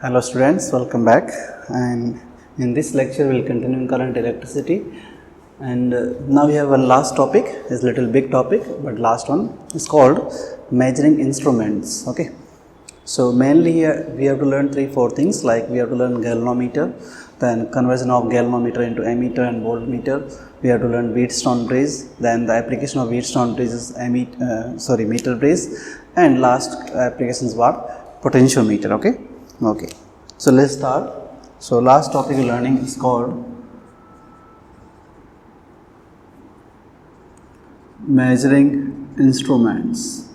Hello students, welcome back, and in this lecture we will continue in current electricity, and now we have one last topic. It's a little big topic, but last one is called measuring instruments. Okay, so mainly here we have to learn 3-4 things, like we have to learn galvanometer, then conversion of galvanometer into ammeter and voltmeter. We have to learn Wheatstone bridge, then the application of Wheatstone bridge is meter bridge, and last application is what? Potentiometer. Okay, so let's start. So last topic we're learning is called measuring instruments,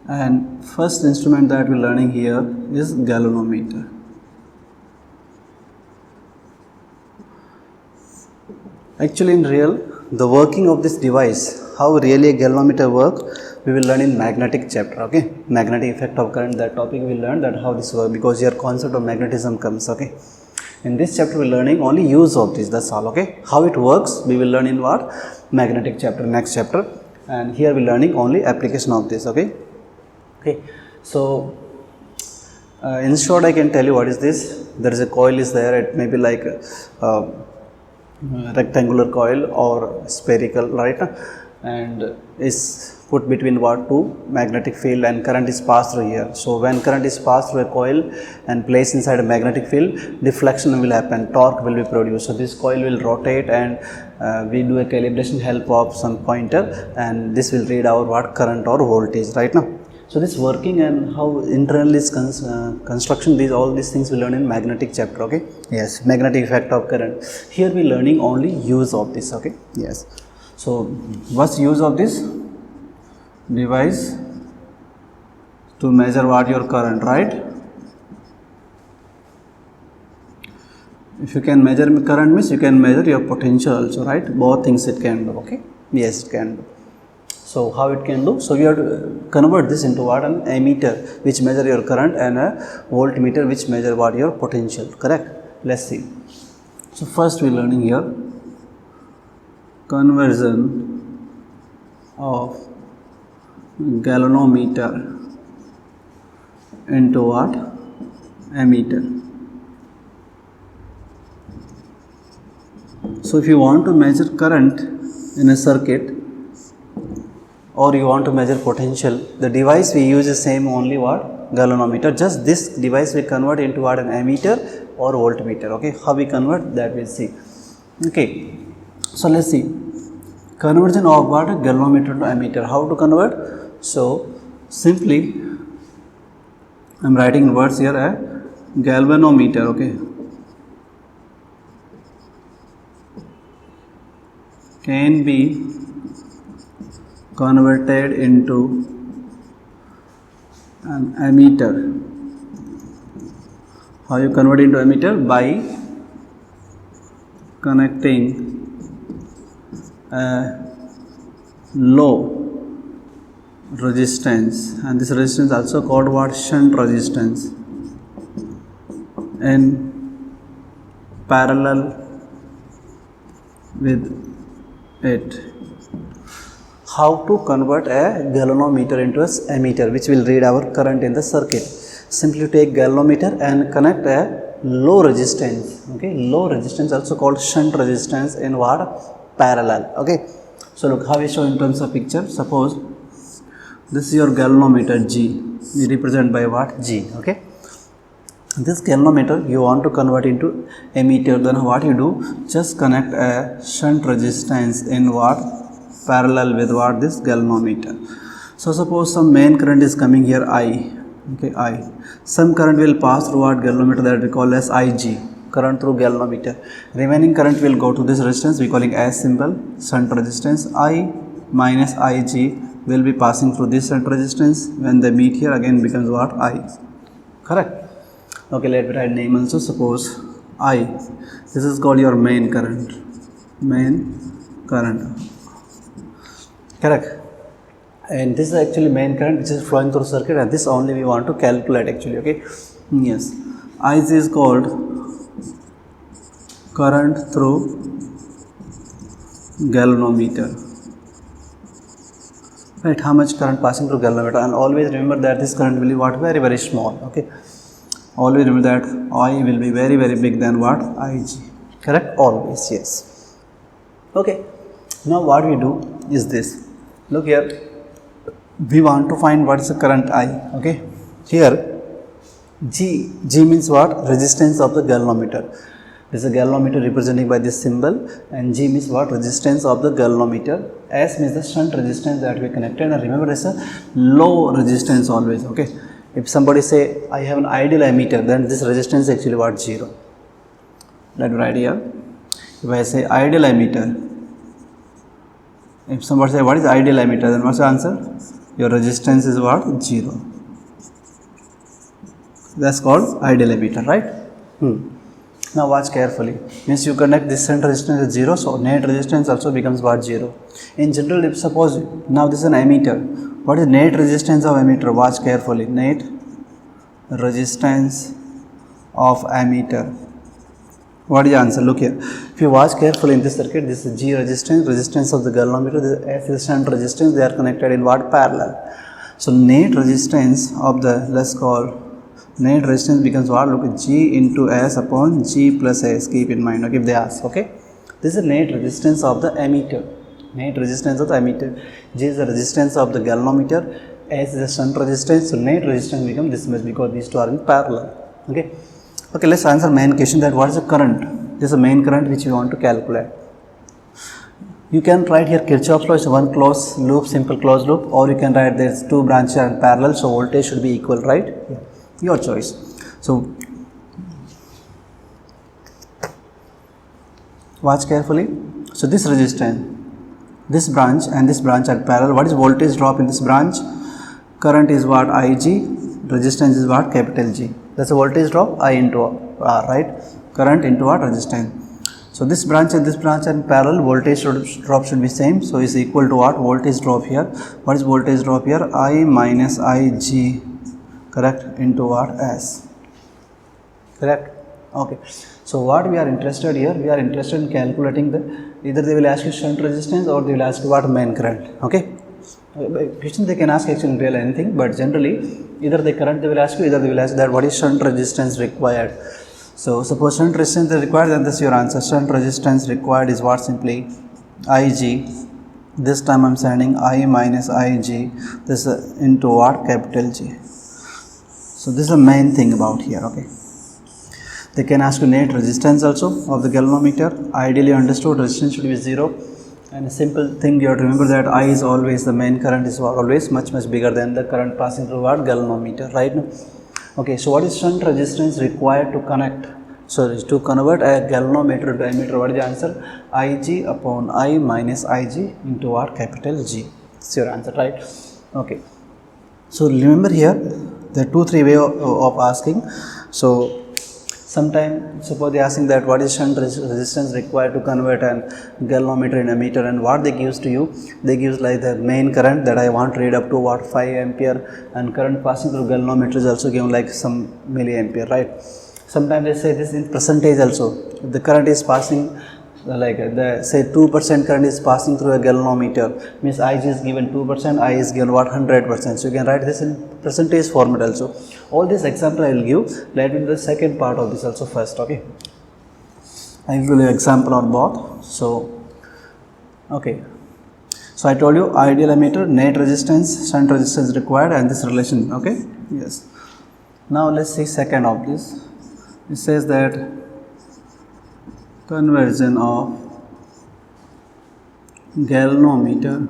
and first instrument that we're learning here is galvanometer. Actually, in real, the working of this device, how really a galvanometer works, we will learn in magnetic chapter. Okay, magnetic effect of current, that topic we will learn that how this works, because here concept of magnetism comes. Okay, in this chapter we are learning only use of this, that's all. Okay, how it works we will learn in what? Magnetic chapter, next chapter, and here we are learning only application of this. Okay, so in short I can tell you what is this. There is a coil is there, it may be like rectangular coil or spherical, right, and is put between what? Two magnetic field, and current is passed through here. So when current is passed through a coil and placed inside a magnetic field, deflection will happen, torque will be produced. So this coil will rotate, and we do a calibration help of some pointer, and this will read our what? Current or voltage, right now. So this working and how internal is construction, these all these things we learn in magnetic chapter. Okay, yes, magnetic effect of current. Here we learning only use of this. Okay, yes. So what's use of this device? To measure what? Your current, right? If you can measure current means you can measure your potential also, right? Both things it can do. Okay, yes, it can do. So how it can do? So you have to convert this into what? An ammeter which measure your current, and a voltmeter which measure what? Your potential. Correct? Let's see. So first we are learning here conversion of galvanometer into what? Ammeter. So if you want to measure current in a circuit, or you want to measure potential, the device we use is same only what? Galvanometer. Just this device we convert into what? An ammeter or voltmeter. Okay, how we convert that we'll see. Okay, so let's see conversion of what? Galvanometer to ammeter. How to convert? So simply I am writing in words here, a galvanometer. Okay, can be converted into an ammeter. How you convert into ammeter? By connecting a low resistance, and this resistance also called what? Shunt resistance, in parallel with it. How to convert a galvanometer into an ammeter which will read our current in the circuit? Simply take galvanometer and connect a low resistance. Okay, low resistance also called shunt resistance in what? Parallel. Okay, so look how we show in terms of picture. Suppose this is your galvanometer G, we represent by what? G. Okay, this galvanometer you want to convert into ammeter, then what you do? Just connect a shunt resistance in what? Parallel with what? This galvanometer. So suppose some main current is coming here, I. Okay, I. Some current will pass through what? Galvanometer, that we call as Ig, current through galvanometer. Remaining current will go to this resistance, we calling as symbol, shunt resistance. I minus Ig will be passing through this shunt resistance. When they meet here, again becomes what? I. Correct? Okay, let me write name also. Suppose I. This is called your main current. Main current. Correct? And this is actually main current which is flowing through circuit, and this only we want to calculate actually. Okay, yes, IC is called current through galvanometer. right? How much current passing through galvanometer, and always remember that this current will be what, very very small. Okay, always remember that I will be very very big than what, Ig, correct, always. Yes. Okay, now what we do is this. Look here, we want to find what is the current I. Okay, here G means what, resistance of the galvanometer. This is a galvanometer representing by this symbol, and G means what, resistance of the galvanometer. S means the shunt resistance that we connected, and remember it's a low resistance always. Okay, if somebody say I have an ideal ammeter, then this resistance is actually what, 0. Let me write here. If I say ideal ammeter, if somebody say what is ideal ammeter, then what's the answer? Your resistance is what, 0. That's called ideal ammeter, right? Now watch carefully. Means you connect this shunt resistance is 0, so net resistance also becomes what, 0. In general, if suppose now this is an ammeter, what is net resistance of ammeter? Watch carefully. Net resistance of ammeter. What is the answer? Look here. If you watch carefully in this circuit, this is G resistance, resistance of the galvanometer, this S is shunt resistance, they are connected in what, parallel. So net resistance of the, let's call, net resistance becomes what, look at G into S upon G plus S, keep in mind. Okay, if they ask. Okay, this is net resistance of the ammeter. Net resistance of the ammeter. G is the resistance of the galvanometer, S is the shunt resistance, so net resistance becomes this much because these two are in parallel. Okay, okay, let's answer main question, that what is the current. This is the main current which we want to calculate. You can write here Kirchhoff's law is one closed loop, simple closed loop, or you can write there's two branches are in parallel, so voltage should be equal, right? Yeah. Your choice. So watch carefully. So this resistance, this branch and this branch are parallel. What is voltage drop in this branch? Current is what, Ig, resistance is what, capital G. That's a voltage drop, I into R, right? Current into what, resistance. So this branch and this branch are in parallel, voltage drop should be same, so is equal to what, voltage drop here. What is voltage drop here? I minus Ig, correct, into what, S, correct. Okay, so what we are interested here, we are interested in calculating the, either they will ask you shunt resistance or they will ask you what, main current. Okay, question they can ask actually in real anything, but generally either the current they will ask you, either they will ask that what is shunt resistance required. So suppose shunt resistance is required, then this is your answer. Shunt resistance required is what, simply Ig, this time I'm sending I minus Ig, this into what, capital G. So this is the main thing about here. Okay, they can ask you net resistance also of the galvanometer. Ideally understood, resistance should be 0, and a simple thing you have to remember that I is always, the main current is always much bigger than the current passing through what, galvanometer, right? Okay, so what is shunt resistance required to connect, sorry, to convert a galvanometer to ammeter? What is the answer? Ig upon I minus Ig into what, capital G. That's your answer, right? Okay, so remember here there are 2-3 way of asking. So sometime suppose they are asking that what is shunt resistance required to convert an galvanometer in a meter, and what they gives to you, they gives like the main current that I want to read up to what, 5 ampere, and current passing through galvanometer is also given like some milliampere, right? Sometimes they say this in percentage also. If the current is passing like the say 2% current is passing through a galvanometer, means Ig is given 2%, I is given what, 100%. So you can write this in percentage format also. All this example I will give. Let me do the second part of this also first. Okay, I will give you example on both. So okay, so I told you ideal ammeter, net resistance, shunt resistance required, and this relation. Okay, yes. Now let's see second of this. It says that conversion of galvanometer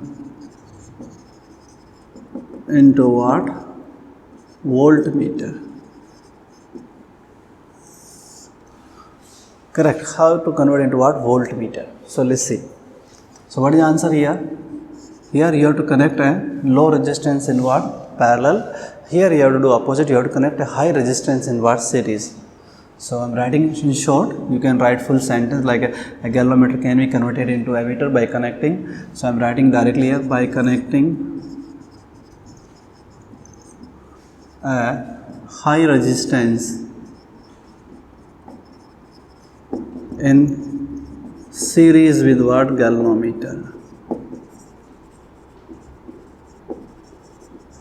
into what, voltmeter. Correct. How to convert into what, voltmeter? So let's see. So what is the answer here? Here you have to connect a low resistance in what, parallel. Here you have to do opposite, you have to connect a high resistance in what, series. So I'm writing in short, you can write full sentence like a galvanometer can be converted into ammeter by connecting. So I'm writing directly here, by connecting a high resistance in series with what, galvanometer.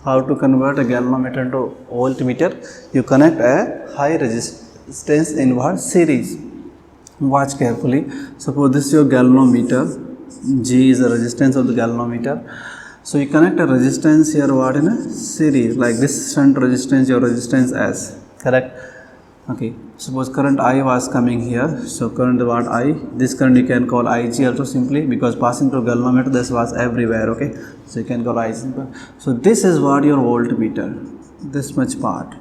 How to convert a galvanometer into voltmeter? You connect a high resistance in what? Series. Watch carefully. Suppose this is your galvanometer. G is the resistance of the galvanometer. So you connect a resistance here what in a series, like this shunt resistance, your resistance S, correct? Okay, suppose current I was coming here, so current what I, this current you can call IG also simply, because passing through galvanometer this was everywhere, okay? So you can call I simple. So this is what your voltmeter, this much part.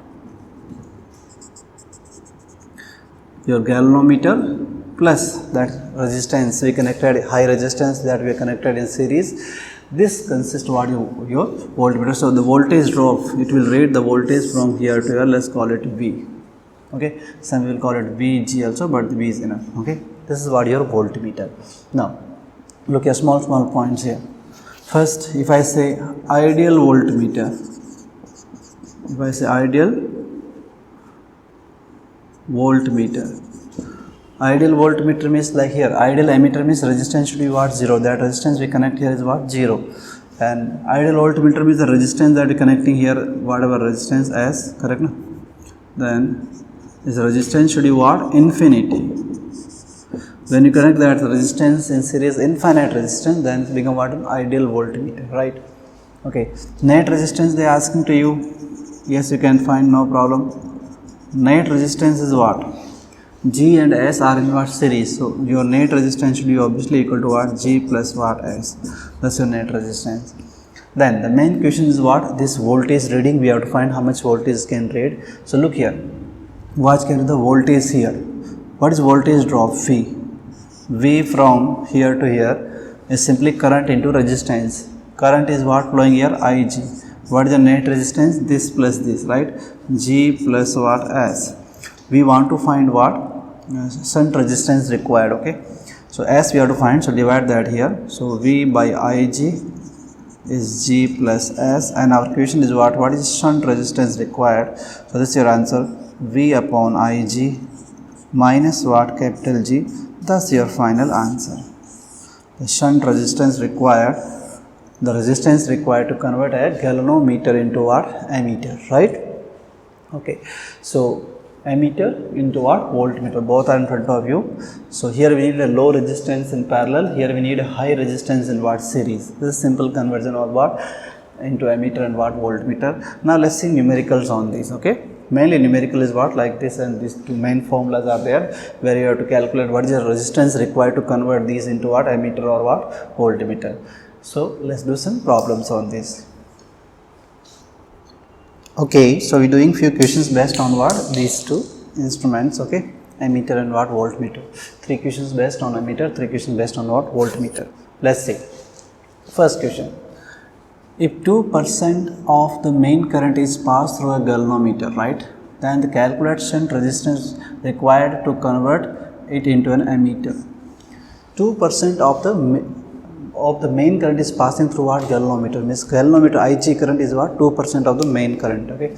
Your galvanometer plus that resistance we connected, high resistance that we connected in series. This consists what your voltmeter. So the voltage drop, it will read the voltage from here to here. Let's call it V. Okay, some will call it VG also, but V is enough. Okay, this is what your voltmeter. Now look at small points here. First, if I say ideal voltmeter, if I say ideal voltmeter, ideal voltmeter means like here, ideal ammeter means resistance should be what? 0. That resistance we connect here is what? 0. And ideal voltmeter means the resistance that we connecting here, whatever resistance as, correct? No? Then this resistance should be what? Infinity. When you connect that resistance in series, infinite resistance, then it become what? An ideal voltmeter, right? Okay. Net resistance they are asking to you. Yes, you can find, no problem. Net resistance is what? G and S are in what? Series. So your net resistance should be obviously equal to what? G plus what? S. That's your net resistance. Then the main question is what? This voltage reading, we have to find how much voltage can read. So look here. Watch carefully the voltage here. What is voltage drop? V. V from here to here is simply current into resistance. Current is what flowing here? IG. What is the net resistance? This plus this, right? G plus what? S. We want to find what? Shunt resistance required, okay? So S we have to find, so divide that here. So V by IG is G plus S, and our question is what? What is shunt resistance required? So this is your answer, V upon IG minus what? Capital G. That's your final answer. The shunt resistance required, the resistance required to convert a galvanometer into what? Ammeter, right? Okay, so ammeter into what? Voltmeter, both are in front of you. So here we need a low resistance in parallel, here we need a high resistance in what? Series. This is simple conversion of what? Into ammeter and what? Voltmeter. Now let's see numericals on these, okay? Mainly numerical is what? Like this, and these two main formulas are there where you have to calculate what is the resistance required to convert these into what? Ammeter or what? Voltmeter. So let's do some problems on this. Okay, so we're doing few questions based on what? These two instruments, okay? Ammeter and what? Voltmeter. 3 questions based on ammeter, 3 questions based on what? Voltmeter. Let's see. First question. If 2% of the main current is passed through a galvanometer, right? Then the calculate shunt resistance required to convert it into an ammeter. 2% of the main current is passing through what? Galvanometer. Means galvanometer IG current is what? 2% of the main current, okay?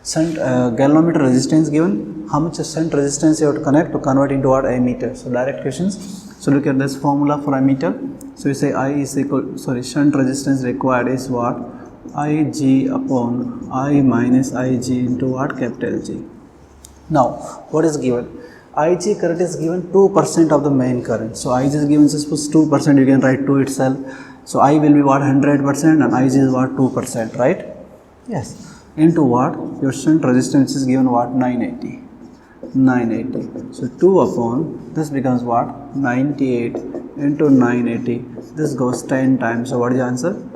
Shunt galvanometer resistance given, how much shunt resistance you have to connect to convert into what? Ammeter. So direct questions. So look at this formula for ammeter. So we say I is equal, shunt resistance required is what? IG upon I minus IG into what? Capital G. Now what is given? IG current is given 2% of the main current. So IG is given, suppose 2%, you can write 2 itself. So I will be what? 100% and IG is what? 2%, right? Yes. Into what? Your shunt resistance is given what? 980. 980. So 2 upon, this becomes what? 98 into 980. This goes 10 times. So what is the answer?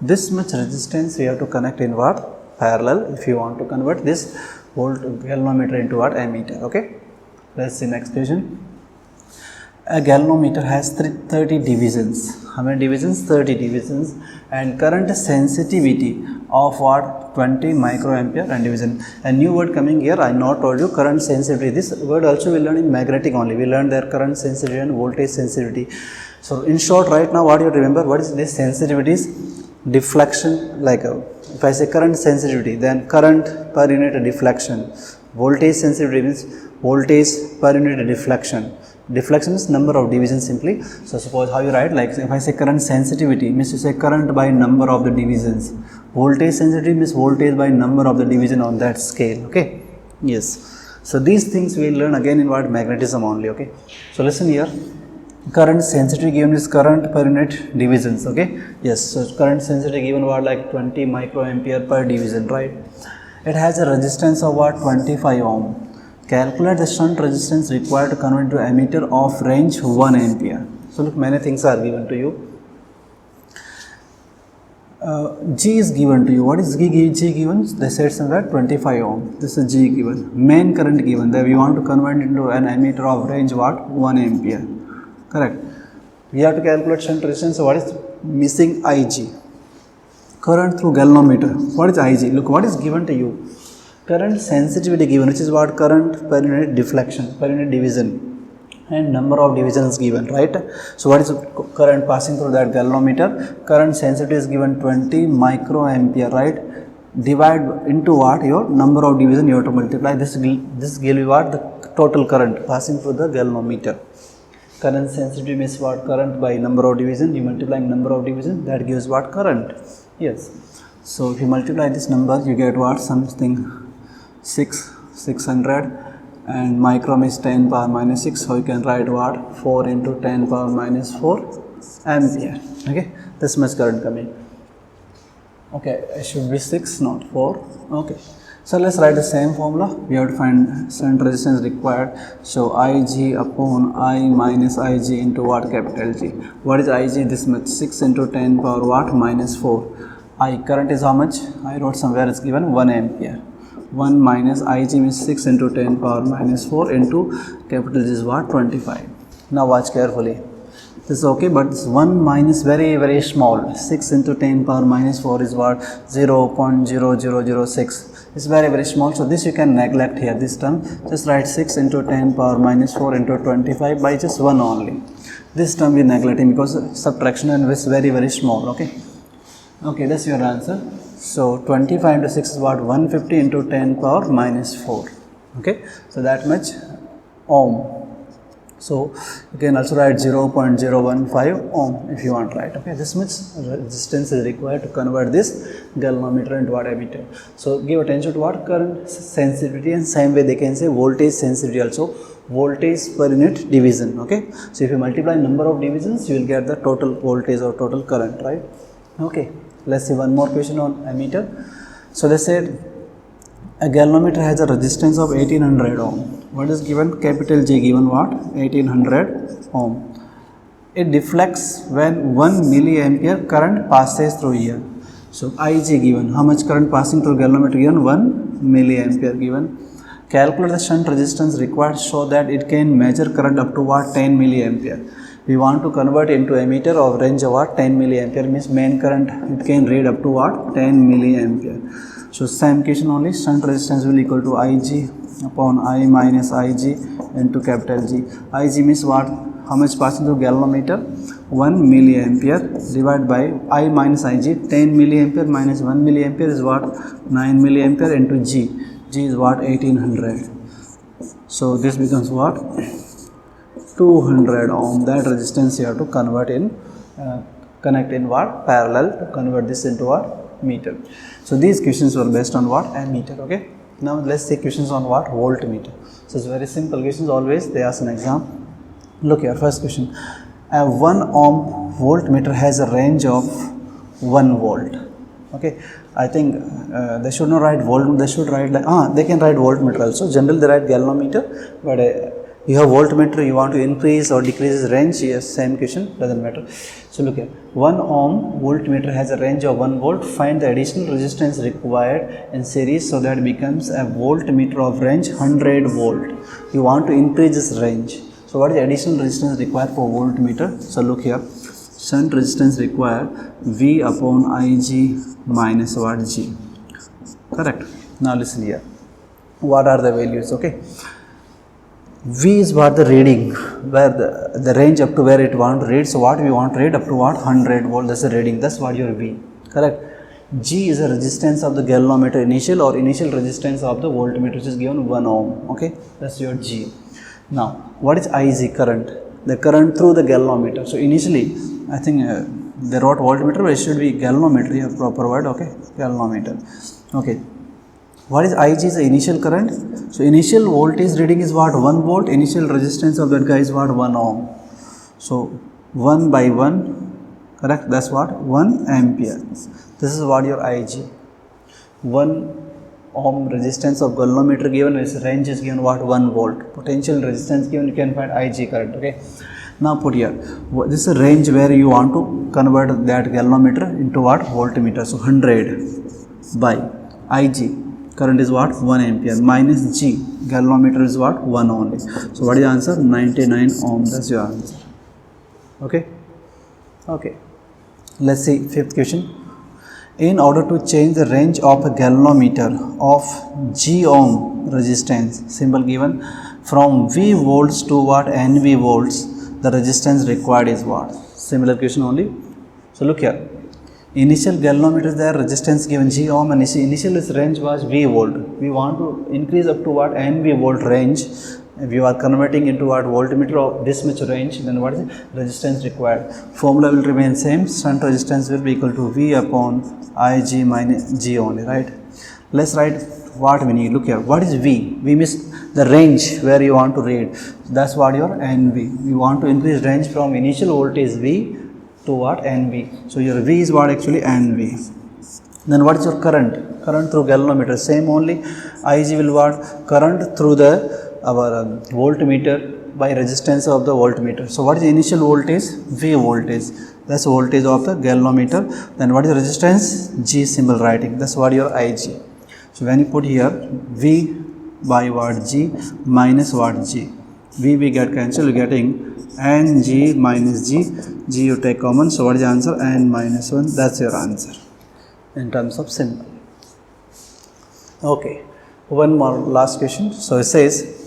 This much resistance we have to connect in what? Parallel, if you want to convert this volt galvanometer into what? Ammeter, okay? Let's see next question. A galvanometer has 30 divisions. How many divisions? 30 divisions. And current sensitivity of what? 20 microampere and division. A new word coming here, I not told you, current sensitivity. This word also we learn in magnetic only. We learn their current sensitivity and voltage sensitivity. So in short, right now what you remember, what is this sensitivities? Deflection, like if I say current sensitivity, then current per unit deflection. Voltage sensitivity means voltage per unit deflection. Deflection is number of divisions simply. So suppose how you write, like if I say current sensitivity means you say current by number of the divisions. Voltage sensitivity means voltage by number of the division on that scale. Okay. Yes. So these things we will learn again in what? Magnetism only. Okay. So listen here. Current sensitivity given is current per unit divisions. Okay. Yes. So current sensitivity given what? Like 20 microampere per division, right? It has a resistance of what? 25 ohm. Calculate the shunt resistance required to convert to ammeter of range 1 ampere. So look, many things are given to you. G is given to you. What is G given? They said somewhere 25 ohm. This is G given. Main current given. There we want to convert into an ammeter of range what? 1 ampere. Correct. We have to calculate shunt resistance. So what is missing? IG. Current through galvanometer. What is IG? Look, what is given to you? Current sensitivity given, which is what? Current per unit deflection, per unit division, and number of divisions given, right? So what is current passing through that galvanometer? Current sensitivity is given 20 microampere, right? Divide into what? Your number of division you have to multiply. This give you what? The total current passing through the galvanometer. Current sensitivity means what? Current by number of division. You multiply number of division, that gives what? Current. Yes. So if you multiply this number, you get what? Something 600, and microm is 10 power minus 6, so you can write what? 4 into 10 power minus 4 ampere. Okay, this much current coming. Okay, it should be 6, not 4. Okay, so let's write the same formula. We have to find shunt resistance required. So Ig upon I minus Ig into what? Capital G. What is Ig? This much, 6 into 10 power what? Minus 4. I current is how much? I wrote somewhere, it's given 1 ampere. 1 minus Ig means 6 into 10 power minus 4 into capital G is what? 25. Now watch carefully. This is okay, but this 1 minus very small. 6 into 10 power minus 4 is what? 0.0006. It's very small. So this you can neglect here. This term, just write 6 into 10 power minus 4 into 25 by just 1 only. This term we neglecting because subtraction and is very small. Okay. Okay, that's your answer. So 25 into 6 is what? 150 into 10 power minus 4. Okay, so that much ohm. So you can also write 0.015 ohm if you want, right? Okay, this much resistance is required to convert this galvanometer into what? Ammeter. So give attention to what? Current sensitivity, and same way they can say voltage sensitivity also. Voltage per unit division. Okay, so if you multiply number of divisions, you will get the total voltage or total current, right? Okay. Let's see one more question on ammeter. So they said a galvanometer has a resistance of 1800 ohm. What is given? Capital G given what? 1800 ohm. It deflects when 1 milliampere current passes through here. So Ig given. How much current passing through galvanometer given? 1 milliampere given. Calculate the shunt resistance required so that it can measure current up to what? 10 milliampere. We want to convert into ammeter of range of what? 10 milliampere means main current it can read up to what? 10 milliampere. So same question only, shunt resistance will equal to Ig upon I minus Ig into capital G. Ig means what? How much passing through galvanometer? 1 milliampere divided by I minus Ig. 10 milliampere minus 1 milliampere is what? 9 milliampere into G. G is what? 1800. So this becomes what? 200 ohm. That resistance you have to convert in connect in what? Parallel to convert this into what? Meter. So these questions were based on what? Ammeter. Okay. Now let's see questions on what? Voltmeter. So it's very simple questions. Always they ask an exam. Look here, first question. A 1 ohm voltmeter has a range of 1 volt. Okay, I think they should not write volt. They should write like they can write voltmeter also. Generally they write galvanometer, but you have voltmeter, you want to increase or decrease range, yes, same question, doesn't matter. So look here, 1 ohm voltmeter has a range of 1 volt. Find the additional resistance required in series so that it becomes a voltmeter of range 100 volt. You want to increase this range. So what is the additional resistance required for voltmeter? So look here, shunt resistance required V upon Ig minus what? G. Correct. Now listen here. What are the values? Okay. V is what? The reading, where the range up to where it want to read. So what we want to read up to what? 100 volt. That's the reading. That's what your V. Correct. G is the resistance of the galvanometer initial resistance of the voltmeter, which is given 1 ohm. Okay. That's your G. Now, what is IG current? The current through the galvanometer. So initially, I think they wrote voltmeter, but it should be galvanometer. Here, proper word. Okay, galvanometer. Okay. What is IG? Is the initial current. So initial voltage reading is what? 1 volt. Initial resistance of that guy is what? 1 ohm. So 1 by 1, correct? That's what? 1 ampere. This is what your IG. 1 ohm resistance of galvanometer given, its range is given what? 1 volt. Potential resistance given, you can find IG current. Okay. Now put here, this is a range where you want to convert that galvanometer into what? Voltmeter. So 100 by IG. Current is what? 1 ampere minus G. Galvanometer is what? 1 only. So what is the answer? 99 ohm. That's your answer. Okay. Okay. Let's see fifth question. In order to change the range of a galvanometer of G ohm resistance, symbol given, from V volts to what? NV volts, the resistance required is what? Similar question only. So look here. Initial galvanometer, their resistance given G ohm, and initial range was V volt. We want to increase up to what? NV volt range. If you are converting into what? Voltmeter of this much range, then what is the resistance required? Formula will remain same. Shunt resistance will be equal to V upon IG minus G only, right? Let's write what we need. Look here. What is V? V means the range where you want to read. That's what your NV. We want to increase range from initial voltage V to what? NV. So your V is what? Actually NV. Then what is your current? Current through galvanometer. Same only. IG will what? Current through the our voltmeter by resistance of the voltmeter. So what is the initial voltage? V voltage. That's voltage of the galvanometer. Then what is the resistance? G symbol writing. That's what your IG. So when you put here V by what? G minus what? G. V get cancelled. You're getting N G minus G. G you take common. So what is the answer? N minus 1. That's your answer in terms of symbol. Okay. One more last question. So it says,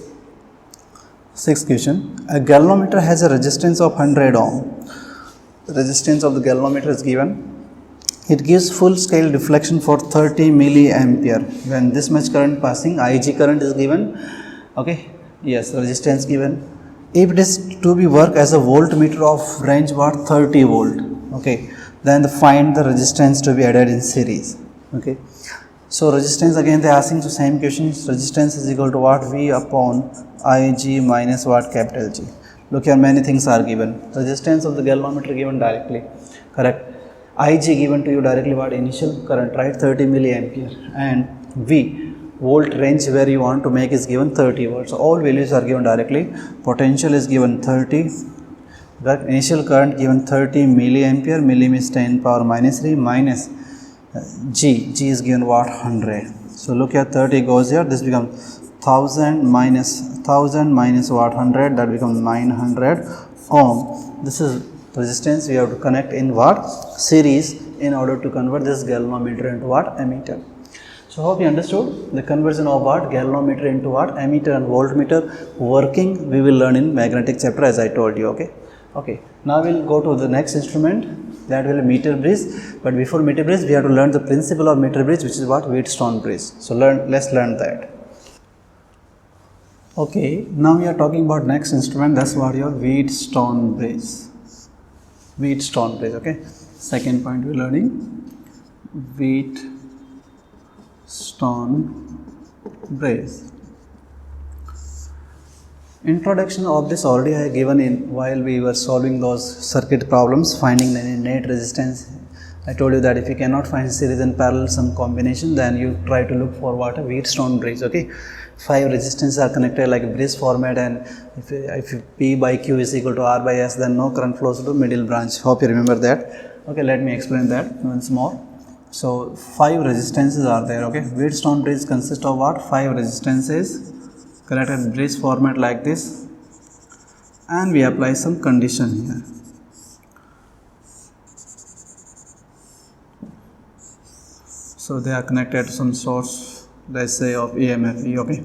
sixth question, a galvanometer has a resistance of 100 ohm. The resistance of the galvanometer is given. It gives full scale deflection for 30 milliampere. When this much current passing, IG current is given. Okay, yes, resistance given. If it is to be work as a voltmeter of range what? 30 volt. Okay, then find the resistance to be added in series. Okay. So resistance, again they are asking the same questions. Resistance is equal to what? V upon IG minus what? Capital G. Look here, many things are given. Resistance of the galvanometer given directly, correct? IG given to you directly what? Initial current, right? 30 milliampere. And V, volt range where you want to make is given 30 volts. So all values are given directly. Potential is given 30. That initial current given 30 milliampere. Milli means 10 power minus 3 minus G is given what? 100. So look here, 30 goes here, this becomes 1000 minus what? 100, that becomes 900 ohm. This is resistance we have to connect in what? Series in order to convert this galvanometer into what? Ammeter. So hope you understood the conversion of what? Galvanometer into what? Ammeter and voltmeter working we will learn in magnetic chapter as I told you. Okay. Okay. Now we will go to the next instrument. That will be meter bridge, but before meter bridge we have to learn the principle of meter bridge, which is what? Wheatstone bridge. So let's learn that. Okay, now we are talking about next instrument. That's what your Wheatstone bridge. Wheatstone bridge. Okay, second point we are learning Wheatstone bridge. Introduction of this already I have given in while we were solving those circuit problems, finding the net resistance. I told you that if you cannot find series and parallel some combination, then you try to look for what? A Wheatstone bridge. Okay, 5 resistances are connected like a bridge format, and if P by Q is equal to R by S, then no current flows to middle branch. Hope you remember that. Okay, let me explain that once more. So 5 resistances are there. Okay, Wheatstone bridge consists of what? 5 resistances connected bridge format like this, and we apply some condition here. So they are connected to some source, let's say of EMF E. Okay,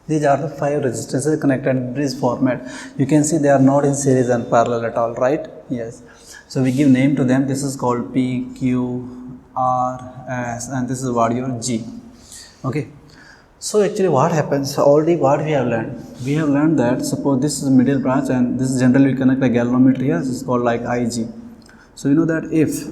these are the 5 resistances connected in bridge format. You can see they are not in series and parallel at all, right? Yes. So we give name to them. This is called P, Q, R, S, and this is what your G. Okay. So actually what happens, already what we have learned that suppose this is the middle branch and this is generally we connect a galvanometer here, this is called like IG. So you know that if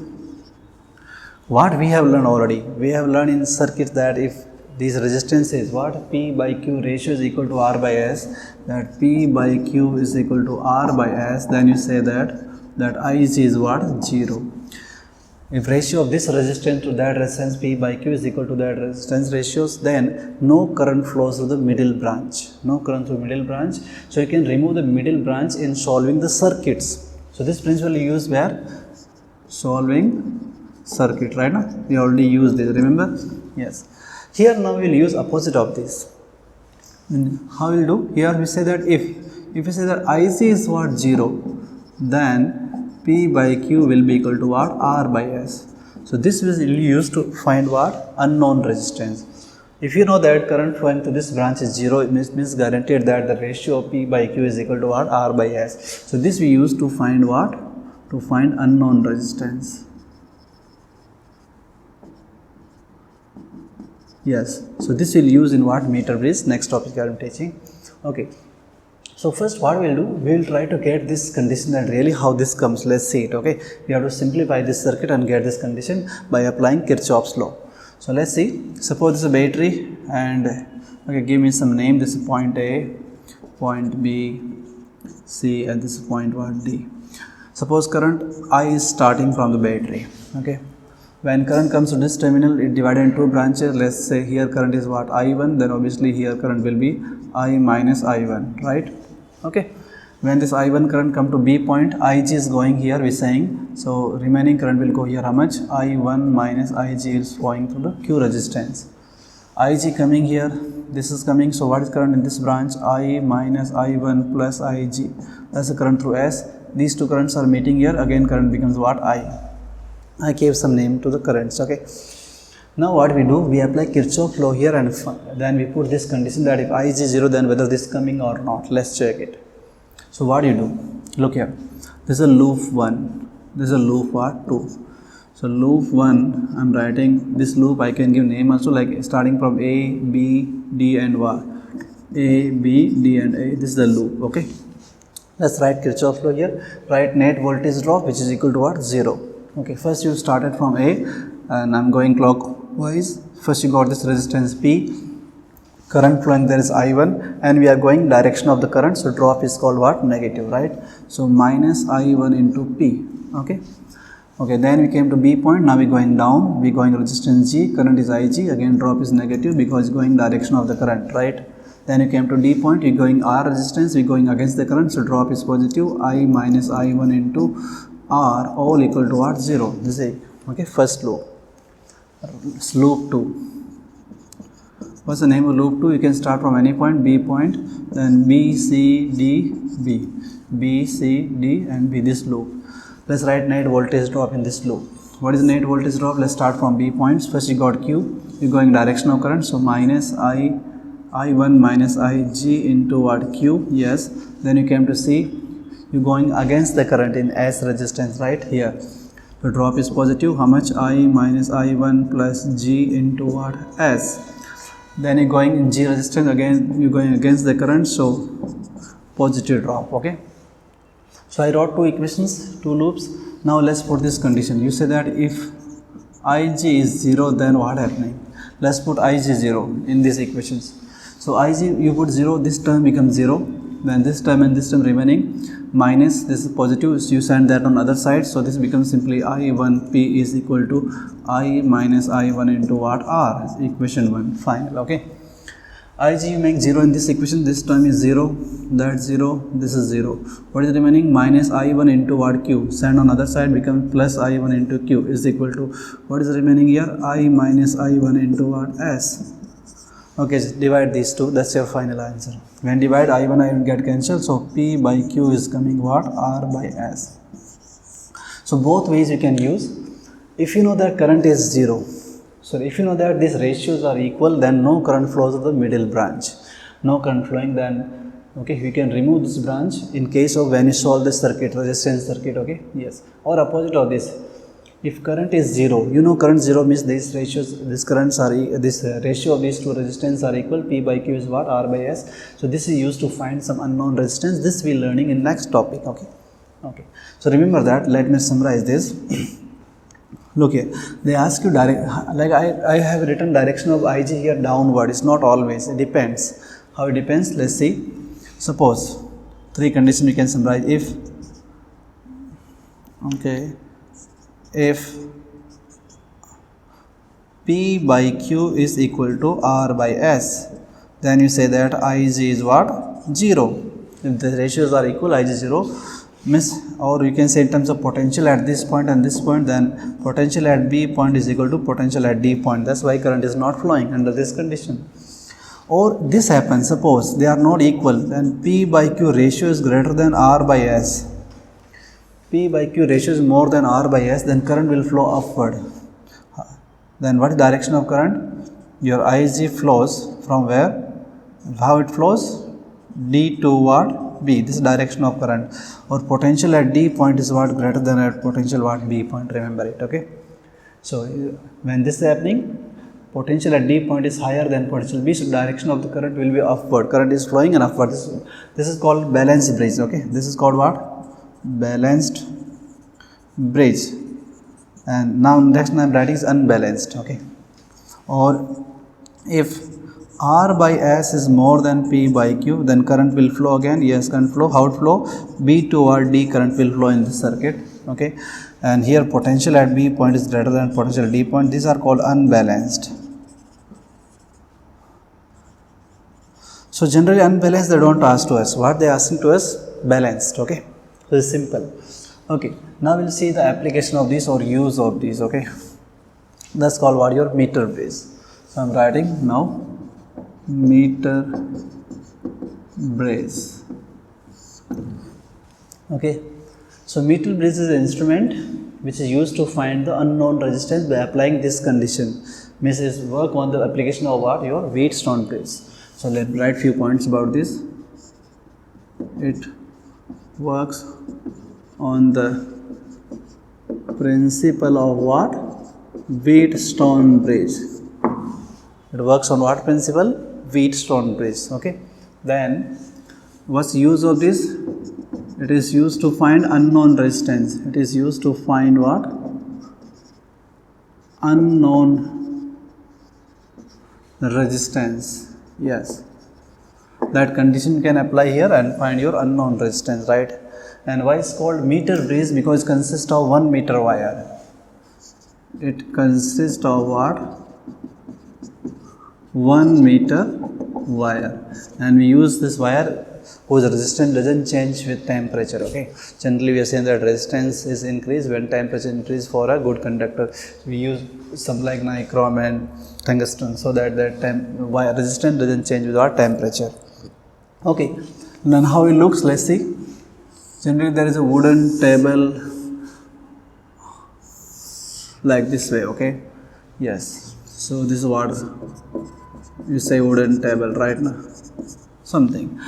what we have learned already, we have learned in circuits that if these resistance is what P by Q ratio is equal to R by S, that P by Q is equal to R by S, then you say that IG is what? 0. If ratio of this resistance to that resistance P by Q is equal to that resistance ratios, then no current flows through the middle branch. No current through middle branch. So you can remove the middle branch in solving the circuits. So this principle you use where? Solving circuit, right? Now we already used this, remember? Yes. Here now we will use opposite of this. And how we will do? Here we say that if we say that IC is what? 0, then P by Q will be equal to what? R by S. So this will be used to find what? Unknown resistance. If you know that current flowing to this branch is 0, it means guaranteed that the ratio of P by Q is equal to what? R by S. So this we use to find what? To find unknown resistance. Yes. So this will use in what? Meter bridge. Next topic I am teaching. Okay. So first what we will do, we will try to get this condition and really how this comes. Let's see it, okay. We have to simplify this circuit and get this condition by applying Kirchhoff's law. So let's see, suppose this is a battery and okay, give me some name. This is point A, point B, C, and this is point what? D. Suppose current I is starting from the battery, okay. When current comes to this terminal, it divided into two branches. Let's say here current is what? I1, then obviously here current will be I minus I1, right? Okay. When this I1 current come to B point, IG is going here, we saying, so remaining current will go here, how much? I1 minus IG is flowing through the Q resistance. IG coming here, this is coming, so what is current in this branch? I minus I1 plus IG, that's the current through S. These two currents are meeting here, again current becomes what? I gave some name to the currents, okay. Now what we do, we apply Kirchhoff law here and then we put this condition that if I is 0, then whether this is coming or not. Let's check it. So what do you do? Look here. This is a loop 1. This is a loop what? 2. So loop 1, I am writing this loop, I can give name also like starting from A, B, D and what? A, B, D and A. This is the loop, okay. Let's write Kirchhoff law here. Write net voltage drop which is equal to what? 0. Okay, first you started from A and I'm going clockwise. First you got this resistance P, current flowing there is I1 and we are going direction of the current, so drop is called what? Negative, right? So minus I1 into P, okay. Okay, then we came to B point, now we are going down, we are going resistance G, current is IG, again drop is negative because it's going direction of the current, right? Then you came to D point, you are going R resistance, we are going against the current, so drop is positive, I minus I1 into R all equal to what? 0. This is okay, first loop. Loop 2. What's the name of loop 2? You can start from any point, B point, then B, C, D, B. B, C, D and B, this loop. Let's write net voltage drop in this loop. What is net voltage drop? Let's start from B points. First you got Q, you're going direction of current, so minus I1 minus IG into what? Q, yes. Then you came to C, you're going against the current in S resistance, right here. The drop is positive, how much? I minus I1 plus G into what? S. Then you're going in G resistance, again you're going against the current, so positive drop, okay. So I wrote two equations, two loops. Now let's put this condition. You say that if IG is 0, then what happening? Let's put IG 0 in these equations. So IG, you put 0, this term becomes 0, then this term and this term remaining, minus this is positive, so you send that on other side, so this becomes simply I1P is equal to I minus I1 into what? R, equation 1, final, okay. IG you make 0 in this equation, this term is 0, that's 0, this is 0. What is remaining? Minus I1 into what? Q, send on other side becomes plus I1 into Q is equal to, what is remaining here? I minus I1 into what? S. Okay, just divide these two, that's your final answer. When divide I1, I1 get cancelled, so P by Q is coming what? R by S. So both ways you can use. If you know that current is 0, so if you know that these ratios are equal, then no current flows to the middle branch. No current flowing, then okay, we can remove this branch in case of when you solve the circuit, resistance circuit, okay, yes. Or opposite of this, If current is 0, you know current 0 means these ratios, this ratio of these two resistance are equal. P by Q is what? R by S. So this is used to find some unknown resistance. This we learning in next topic. Okay. So remember that. Let me summarize this. Look here, they ask you direct, like I have written direction of Ig here downward. It's not always, it depends. How it depends? Let's see. Suppose three conditions we can summarize. If P by Q is equal to R by S, then you say that Ig is what? 0. If the ratios are equal, Ig 0. Or you can say in terms of potential at this point and this point, then potential at B point is equal to potential at D point. That's why current is not flowing under this condition. Or this happens, suppose they are not equal, then P by Q ratio is greater than R by S. P by Q ratio is more than R by S, then current will flow upward. Then what is direction of current? Your Ig flows from where? How it flows? D to what? B. This is direction of current. Or potential at D point is what? Greater than at potential what? B point. Remember it. Okay. So when this is happening, potential at D point is higher than potential B. So direction of the current will be upward. Current is flowing and upward. This is called balanced bridge. Okay. This is called what? Balanced bridge. And now next I am writing is unbalanced. Okay. Or if R by S is more than P by Q, then current will flow again. Yes, current flow. How it flow? B toward D current will flow in this circuit. Okay. And here potential at B point is greater than potential at D point. These are called unbalanced. So generally unbalanced they don't ask to us. What they asking to us? Balanced. Okay. So it's simple. Okay. Now we'll see the application of this or use of these. Okay. That's called what? Your meter bridge. So I'm writing now meter bridge. Okay. So meter bridge is an instrument which is used to find the unknown resistance by applying this condition. Means it work on the application of what? Your Wheatstone bridge. So let's write few points about this. It works on the principle of what? Wheatstone bridge. It works on what principle? Wheatstone bridge. Okay. Then what's use of this? It is used to find unknown resistance. It is used to find what? Unknown resistance. Yes. That condition can apply here and find your unknown resistance, right? And why it's called meter bridge? Because it consists of 1 meter wire. It consists of what? 1 meter wire, and we use this wire whose resistance doesn't change with temperature. Okay, generally we are saying that resistance is increased when temperature increase for a good conductor. We use some like nichrome and tungsten so that wire resistance doesn't change with our temperature. Okay, then how it looks, let's see. Generally there is a wooden table like this way. Okay, yes, so this is what you say wooden table, right? Now something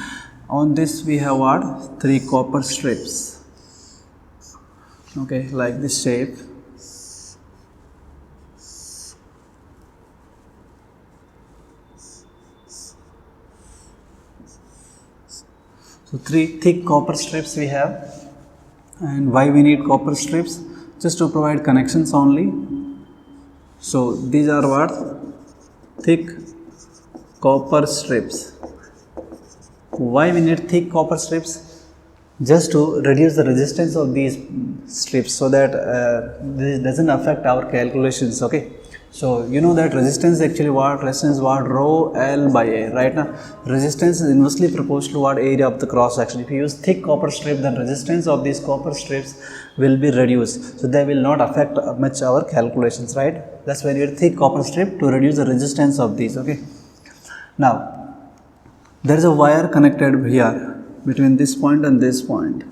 on this we have what? 3 copper strips. Okay, like this shape. So 3 thick copper strips we have. And why we need copper strips? Just to provide connections only. So these are what? Thick copper strips. Why we need thick copper strips? Just to reduce the resistance of these strips so that this doesn't affect our calculations. Okay, so you know that resistance actually what? Resistance what? Rho L by A, right? Now resistance is inversely proportional to what? Area of the cross section. If you use thick copper strip, then resistance of these copper strips will be reduced, so they will not affect much our calculations, right? That's why you need thick copper strip to reduce the resistance of these. Okay, now there is a wire connected here between this point and this point.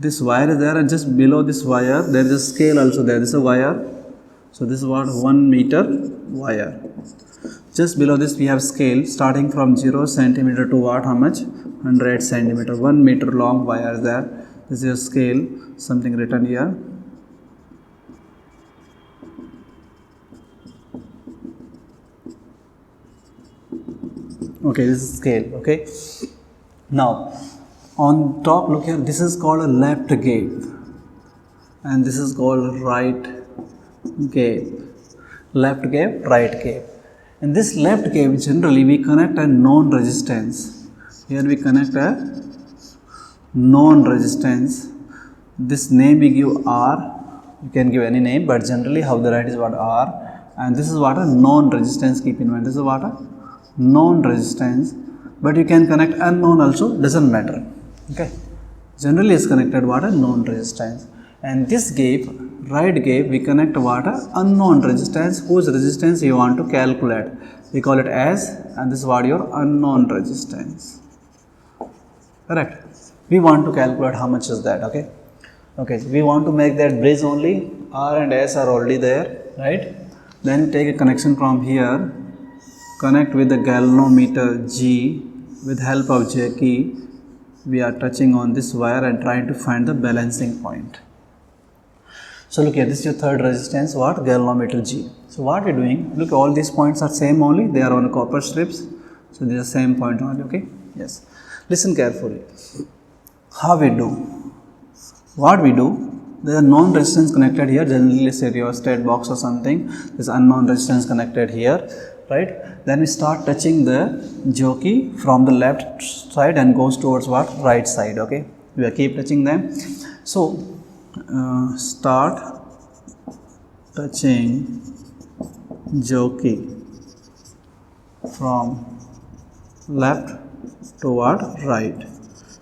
This wire is there, and just below this wire there is a scale also there. This is a wire. So this is what? 1 meter wire. Just below this we have scale starting from 0 centimeter to what? How much? 100 centimeter. 1 meter long wire there. This is a scale, something written here. Okay, this is scale. Okay. Now, on top, look here. This is called a left gap, and this is called right gap. Left gap, right gap. In this left gap, generally we connect a known resistance. Here we connect a known resistance. This name we give R. You can give any name, but generally how the write is what R. And this is what a known resistance. Keep in mind, this is what a known resistance. But you can connect unknown also, doesn't matter. Okay. Generally is connected what a known resistance. And this gap, right gap, we connect what a unknown resistance, whose resistance you want to calculate. We call it as, and this is what your unknown resistance. Correct. We want to calculate how much is that. Okay. Okay. We want to make that bridge only. R and S are already there, right? Then take a connection from here. Connect with the galvanometer G with help of J key. We are touching on this wire and trying to find the balancing point. So look here, this is your third resistance, what? Galvanometer G. So what we are doing, look, all these points are same only, they are on copper strips. So they are same point only, okay? Yes. Listen carefully. How we do? What we do, there are known resistance connected here, generally say rheostat box or something. There is unknown resistance connected here, right? Then we start touching the jockey from the left side and goes towards what? Right side, okay? We keep touching them. So, start touching jockey from left toward right.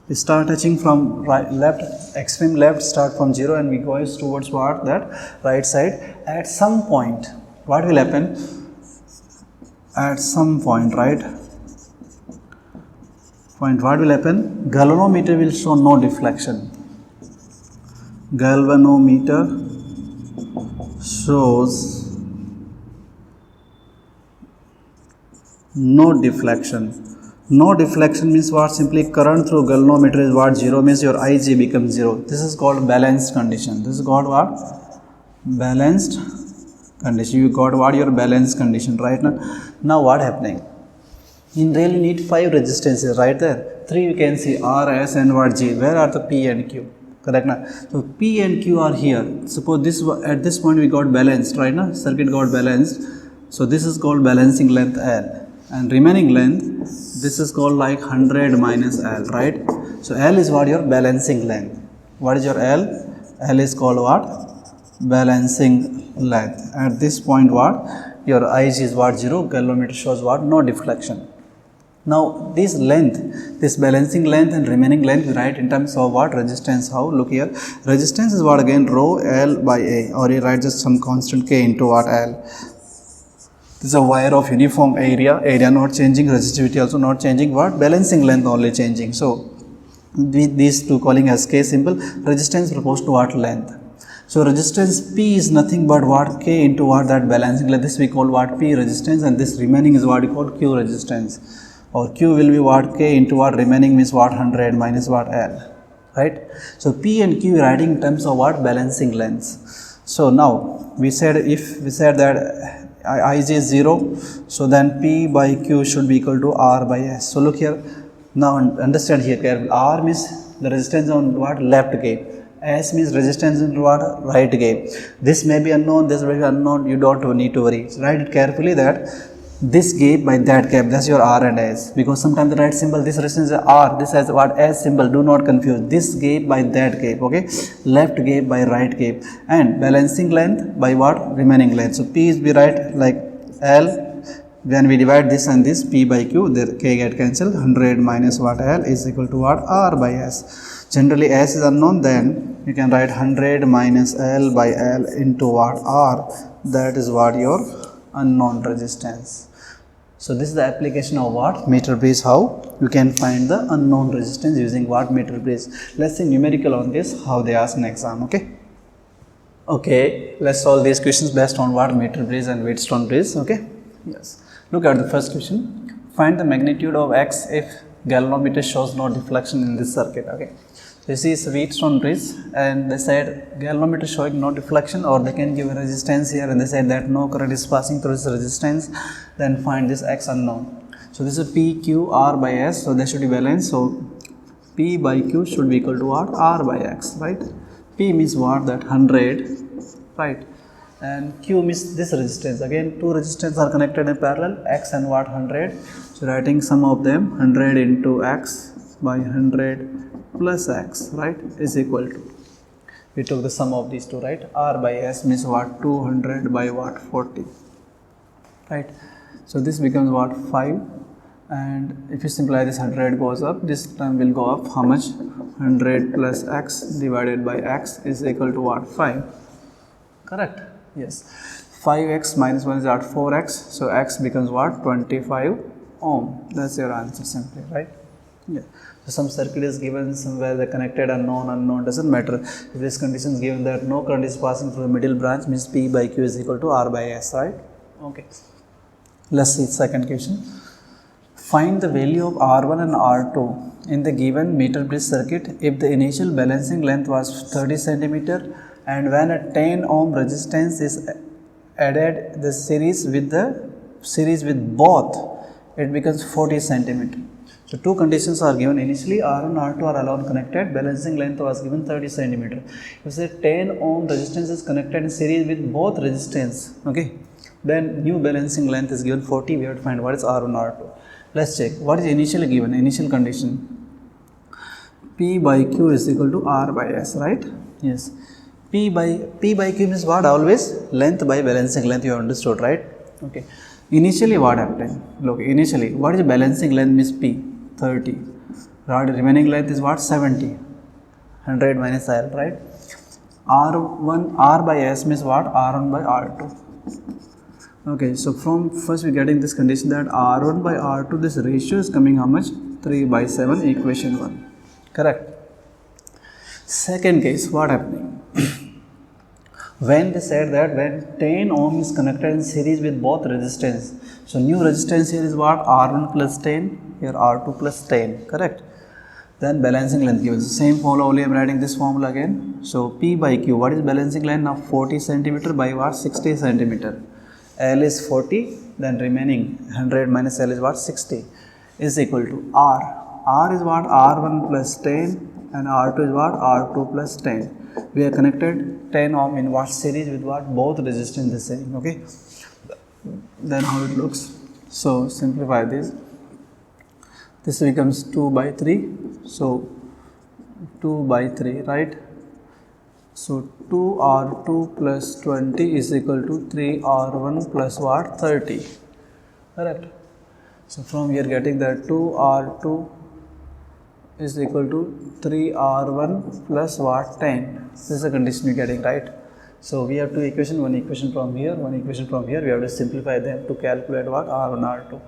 We start touching from right, left, extreme left, start from 0 and we go towards what? That right side. At some point, what will happen? At some point, right? What will happen? Galvanometer will show no deflection. Galvanometer shows no deflection. No deflection means what? Simply current through galvanometer is what? 0 means your Ig becomes 0. This is called balanced condition. This is called what? Balanced condition. You got what? Your balanced condition, right? Now what happening? In really need 5 resistances right there. 3 you can see R, S and what? G. Where are the P and Q? Correct now. So P and Q are here. Suppose this at this point we got balanced, right now? Circuit got balanced. So this is called balancing length L. And remaining length, this is called like 100 minus L, right? So L is what? Your balancing length. What is your L? L is called what? Balancing length. At this point what? Your Ig is what? 0. Galvanometer shows what? No deflection. Now this length, this balancing length and remaining length we write in terms of what? Resistance. How? Look here. Resistance is what again? Rho L by A, or you write just some constant K into what? L. This is a wire of uniform area not changing, resistivity also not changing, what? Balancing length only changing. So these two calling as K symbol, resistance proposed to what? Length. So resistance P is nothing but what? K into what? That balancing length. This we call what? P resistance, and this remaining is what we call Q resistance. Or Q will be what? K into what? Remaining means what? 100 minus what? L. Right? So P and Q writing in terms of what? Balancing lengths. So now we said, if we said that Ig is 0, so then P by Q should be equal to R by S. So look here, now understand here carefully. R means the resistance on what? Left gap. S means resistance in what? Right gap. This may be unknown, this may be unknown, you don't need to worry. Write it carefully that this gap by that gap, that's your R and S. Because sometimes the right symbol, this resistance is R, this has what? S symbol, do not confuse. This gap by that gap, okay? Left gap by right gap. And balancing length by what? Remaining length. So P is we write like L, when we divide this and this, P by Q, the K get cancelled, 100 minus what? L is equal to what? R by S. Generally S is unknown, then you can write 100 minus L by L into what? R. That is what? Your unknown resistance. So this is the application of what? Meter bridge. How you can find the unknown resistance using what? Meter bridge. Let's see numerical on this, how they ask in exam, okay? Okay, let's solve these questions based on what? Meter bridge and Wheatstone bridge, okay? Yes. Look at the first question. Find the magnitude of X if galvanometer shows no deflection in this circuit, okay? This is Wheatstone bridge, and they said galvanometer showing no deflection, or they can give a resistance here and they said that no current is passing through this resistance. Then find this X unknown. So this is P, Q, R by S. So they should be balanced. So P by Q should be equal to what? R by X, right? P means what? That 100, right? And Q means this resistance. Again, two resistors are connected in parallel, X and what? 100. So writing sum of them, 100 into X by 100 plus X, right, is equal to, we took the sum of these two, right? R by S means what? 200 by what? 40, right? So this becomes what? 5. And if you simplify this, 100 goes up, this term will go up. How much? 100 plus X divided by X is equal to what? 5. Correct? Yes. 5x minus 1 is what? 4x. So X becomes what? 25 ohm. That's your answer simply, right? Yeah. So some circuit is given, somewhere the connected unknown, doesn't matter. If this condition is given that no current is passing through the middle branch, means P by Q is equal to R by S, right? Okay. Let's see second question. Find the value of R1 and R2 in the given meter bridge circuit if the initial balancing length was 30 cm and when a 10 ohm resistance is added the series with both, it becomes 40 cm. So two conditions are given. Initially R1 and R2 are alone connected, balancing length was given 30 cm. If say 10 ohm resistance is connected in series with both resistance, okay, then new balancing length is given 40. We have to find what is R1 R2. Let's check what is initially given. Initial condition, P by Q is equal to R by S, right? Yes. P by Q means what? Always length by balancing length. You have understood, right? Okay. Initially what happened? Look, initially what is the balancing length? Means P 30. Remaining length is what? 70. 100 minus L, right? R1 R by S means what? R1 by R2. Okay, so from first we are getting this condition that R1 by R2, this ratio is coming how much? 3 by 7, equation 1. Correct. Second case, what happening? When they said that when 10 ohm is connected in series with both resistance, so new resistance here is what? R1 plus 10, here R2 plus 10, correct? Then balancing length given. Same formula, only I am writing this formula again. So P by Q, what is balancing length? Now 40 cm by what? 60 cm. L is 40, then remaining 100 minus L is what? 60 is equal to R. R is what? R1 plus 10 and R2 is what? R2 plus 10. We are connected 10 ohm in what? Series with what? Both resistance the same, okay? Then how it looks? So simplify this. This becomes 2 by 3. So 2 by 3, right? So 2R2 plus 20 is equal to 3R1 plus what? 30. Correct. So from here getting that 2R2 is equal to 3R1 plus what? 10. This is the condition we are getting, right? So we have two equations, one equation from here, one equation from here. We have to simplify them to calculate what? R1, R2.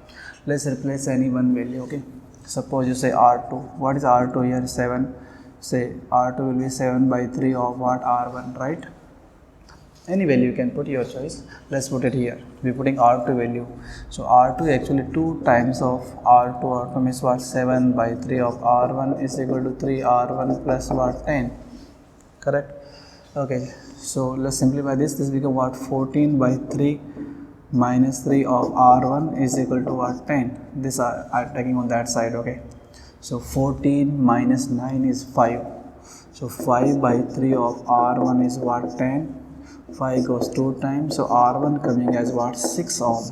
Let's replace any one value, okay? Suppose you say R2. What is R2 here? 7. Say R2 will be 7 by 3 of what? R1, right? Any value you can put, your choice. Let's put it here. We are putting R2 value. So R2 actually 2 times of R2. R2 means what? 7 by 3 of R1 is equal to 3R1 plus what? 10. Correct? Okay. So let's simplify this. This becomes what? 14 by 3 minus 3 of R1 is equal to what? 10. This are taking on that side, okay? So 14 minus 9 is 5. So 5 by 3 of R1 is what? 10. 5 goes 2 times. So R1 coming as what? 6 ohm.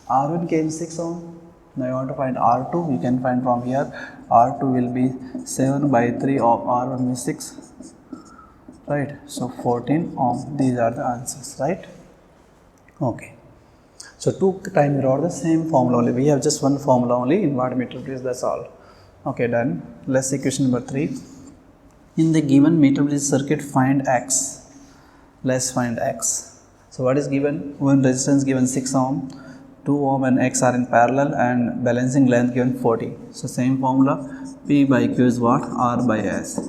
R1 came 6 ohm. Now you want to find R2. You can find from here. R2 will be 7 by 3 of R1 is 6. Right. So 14 ohm. These are the answers, right? Okay. So two time we wrote the same formula only. We have just one formula only in wattmeter, please. That's all. Okay, done. Let's see question number 3. In the given meter bridge circuit, find X. Let's find X. So what is given? One resistance given 6 ohm, 2 ohm and X are in parallel, and balancing length given 40. So same formula, P by Q is what? R by S.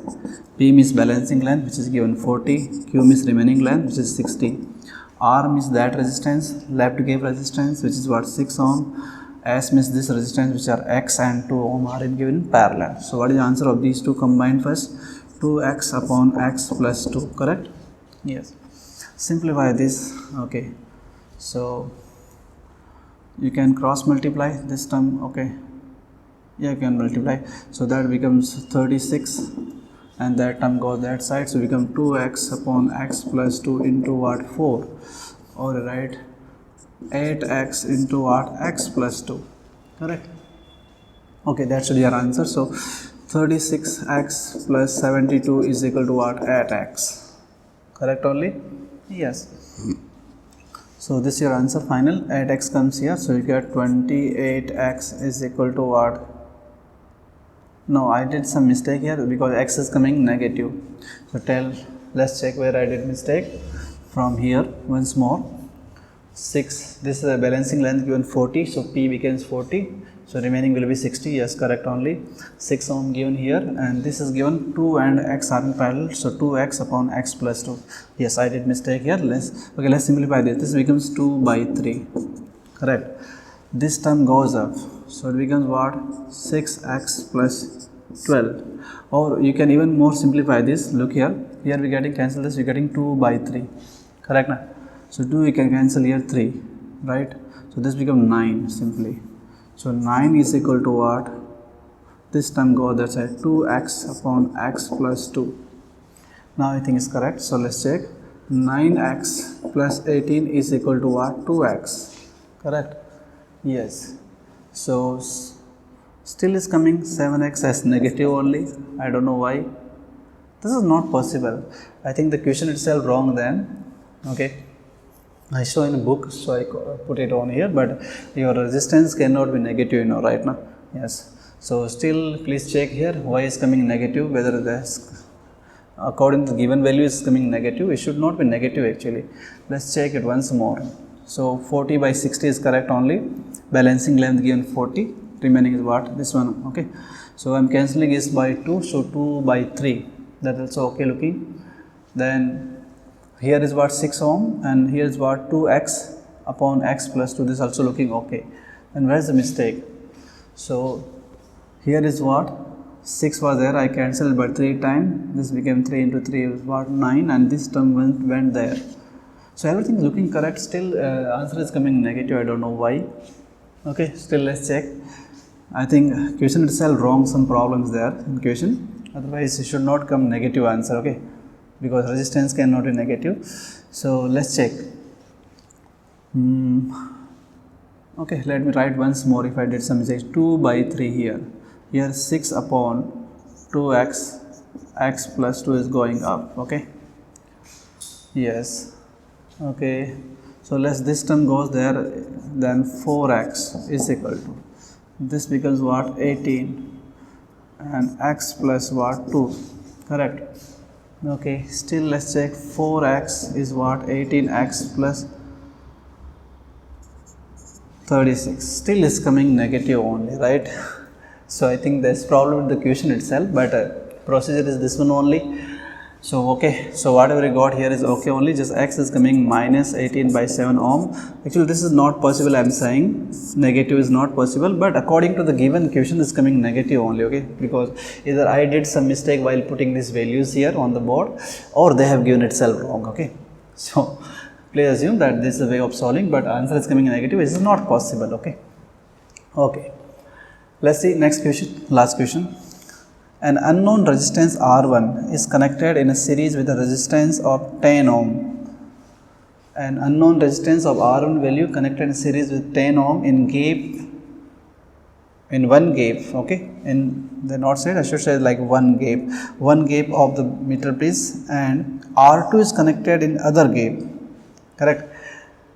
P means balancing length, which is given 40. Q means remaining length, which is 60. R means that resistance, left gave resistance, which is what? 6 ohm. S means this resistance, which are X and 2 ohm are given parallel. So what is the answer of these two combined first? 2X upon X plus 2, correct? Yes. Simplify this, okay. So you can cross multiply this term, okay, yeah, you can multiply, so that becomes 36 and that term goes that side, so become 2x upon x plus 2 into what, 4, or right, 8x into what, x plus 2, correct. Okay, that should be your answer. So 36x plus 72 is equal to what, 8x, correct only, yes. So this is your answer final, 8x comes here, so you get 28x is equal to what, no, I did some mistake here because x is coming negative, so let's check where I did mistake. From here once more, 6, this is a balancing length given 40, so P becomes 40, so remaining will be 60, yes, correct only. 6 ohm given here, and this is given 2 and x are in parallel, so 2x upon x plus 2, yes, I did mistake here. Let's simplify this becomes 2 by 3, correct. This term goes up, so it becomes what, 6x plus 12, or you can even more simplify this. Look here we getting cancel this, we getting 2 by 3, correct now. So 2 we can cancel here, 3, right, so this becomes 9 simply. So 9 is equal to what, this term goes that side, 2x upon x plus 2. Now I think it's correct, so let's check. 9x plus 18 is equal to what, 2x, correct, yes. So still is coming 7x as negative only, I don't know why. This is not possible. I think the question itself wrong then, okay. I show in a book, so I put it on here, but your resistance cannot be negative, you know, right now, yes. So still please check here, y is coming negative, whether this according to the given value is coming negative, it should not be negative actually. Let's check it once more. So 40 by 60 is correct only, balancing length given 40, remaining is what, this one, okay. So I am cancelling this by 2, so 2 by 3, that is also okay looking. Then here is what, 6 ohm, and here is what, 2x upon x plus 2, this also looking okay. And where is the mistake? So here is what, 6 was there, I cancelled by 3 times, this became 3 into 3 is what, 9, and this term went there. So everything is looking correct, still answer is coming negative, I don't know why, okay. Still let's check. I think question itself wrong, some problems there in question, otherwise it should not come negative answer, okay, because resistance cannot be negative. So let's check. Okay, let me write once more if I did some mistake. 2 by 3 here 6 upon 2x, x plus 2 is going up, okay, yes, okay. So this term goes there, then 4x is equal to, this becomes what, 18, and x plus what, 2, correct, okay. Still let's check, 4x is what, 18x plus 36, still is coming negative only, right. So I think there's problem with the question itself, but procedure is this one only. So okay, so whatever we got here is okay only, just x is coming minus 18 by 7 ohm. Actually this is not possible, I am saying negative is not possible, but according to the given question is coming negative only, okay, because either I did some mistake while putting these values here on the board, or they have given itself wrong, okay. So please assume that this is a way of solving, but answer is coming negative, this is not possible, okay. Okay, let's see next question, last question. An unknown resistance R1 is connected in a series with a resistance of 10 ohm. An unknown resistance of R1 value connected in series with 10 ohm in one gap, okay. In the north side I should say like one gap of the meter please, and R2 is connected in other gap, correct,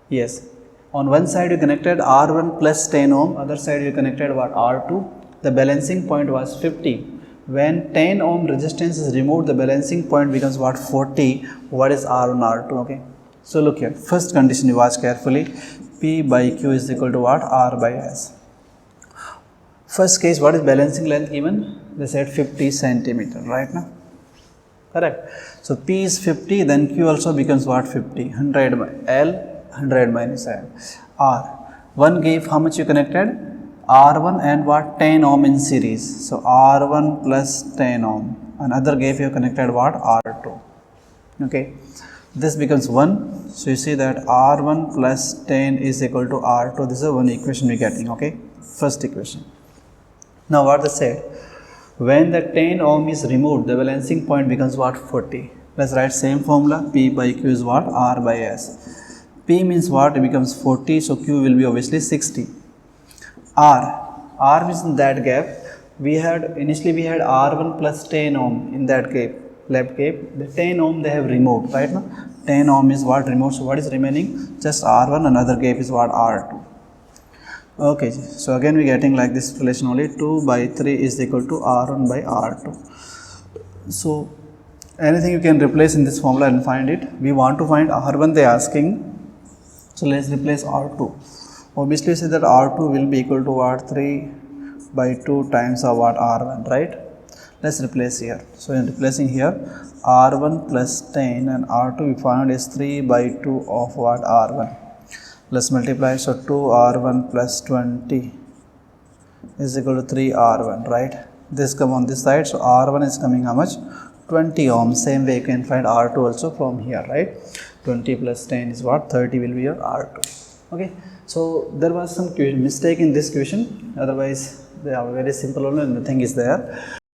yes. On one side you connected R1 plus 10 ohm, other side you connected what, R2. The balancing point was 50. When 10 ohm resistance is removed, the balancing point becomes what, 40. What is R1, R2, okay. So look here, first condition you watch carefully, P by Q is equal to what, R by S. First case, what is balancing length given? They said 50 centimeter, right now, correct. So P is 50, then Q also becomes what, 50, 100 by L, 100 minus L. R, one gave how much you connected? R1 and what, 10 ohm in series, so R1 plus 10 ohm. Another gave you connected what, R2, okay. this becomes 1. So you see that R1 plus 10 is equal to R2. This is one equation we're getting, okay, first equation. Now what they said, when the 10 ohm is removed, the balancing point becomes what? 40. Let's write same formula. P by Q is what? R by S. P means what? It becomes 40, so Q will be obviously 60. R means in that gap, initially we had R1 plus 10 ohm in that gap, left gap. The 10 ohm they have removed, right now 10 ohm is what removed, so what is remaining? Just R1, another gap is what? R2. Okay, so again we are getting like this relation only, 2 by 3 is equal to R1 by R2. So anything you can replace in this formula and find it. We want to find R1 they are asking, so let's replace R2. Obviously say that R2 will be equal to what? 3 by 2 times of what? R1, right? Let's replace here. So in replacing here, R1 plus 10 and R2 we found is 3 by 2 of what? R1. Let's multiply, so 2R1 plus 20 is equal to 3R1, right? This come on this side, so R1 is coming how much? 20 ohm. Same way you can find R2 also from here, right? 20 plus 10 is what? 30 will be your R2. Okay, so there was some mistake in this question, otherwise they are very simple only, nothing is there.